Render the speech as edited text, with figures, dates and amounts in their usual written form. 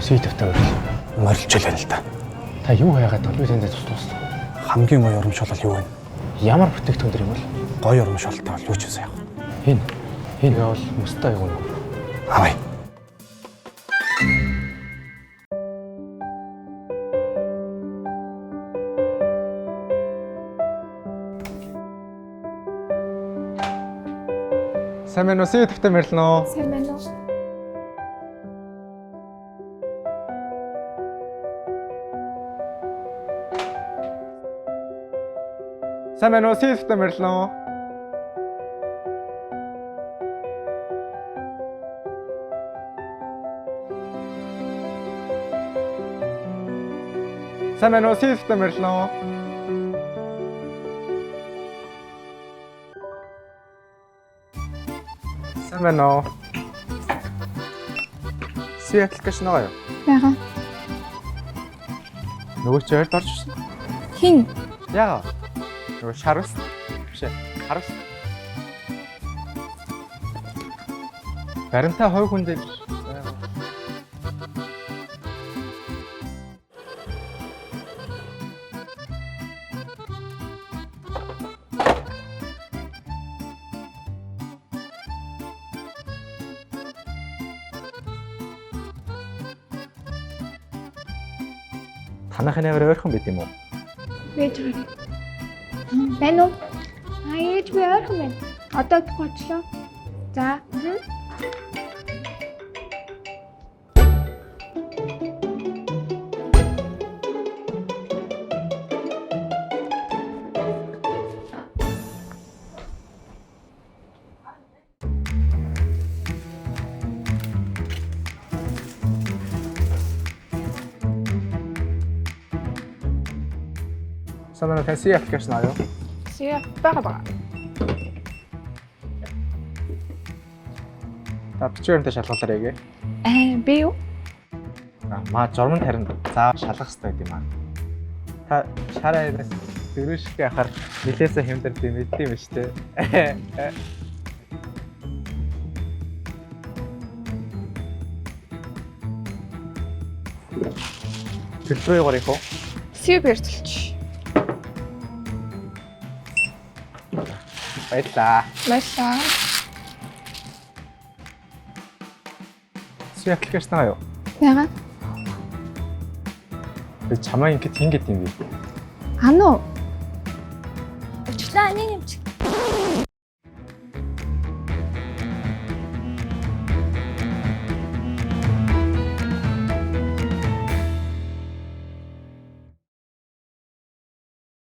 Сүйтэвтэй урил. Морилж байлаа л да. Та юу хайгаад бол би тэндээ тус. Хамгийн гоё урамшуул юу вэ? Ямар бүтээгдэхүүн дэр юм бол? Гоё урамшуултаа бол юу ч үсэ яах. Энэ бол мөстэй юу нэ? Авай. Сайн байна уу? Сүйтэвтэй мэрилнэ үү? Сайн байна уу? Сайн байна уу? Сүйтэвтэй мэрилнэ үү? Сайн байна уу? Сүйтэвтэй мэрилнэ үү? Сайн байна уу? Сүй аппликейшн байгаа юу? Бага. Нөгөө чи ойрд орж ирсэн. Хин? Яагаад? Нөгөө шарвс биш ээ. Харвс. Баримтаа хой хүн дээр танахын аваар ойрхон байт юм уу? Вэж байгаа. Байна уу? Ээж би ойрхон байна. Одоо гочлоо. За. Сайн байна. Таньс аппликейшн аа юу? Сия бага. Та бичвэрнтэй шалгуулаарай гээ. Би юу? Маа журмын тарин заавал шалгах хэрэгтэй гэдэг юм аа. Та шараа энэс дөрөв шиг ахаар нилээсээ хэмдэрдэг мэддэм биш үү? Төлбөрөө гарах уу? Сия бэртэлч. Баярлаа. Баярлаа. Сүй аппликейшн аа юу? Бага. Би чамаа ингэж ингэж юм би. Ано. Өчлөө нэг юм чи.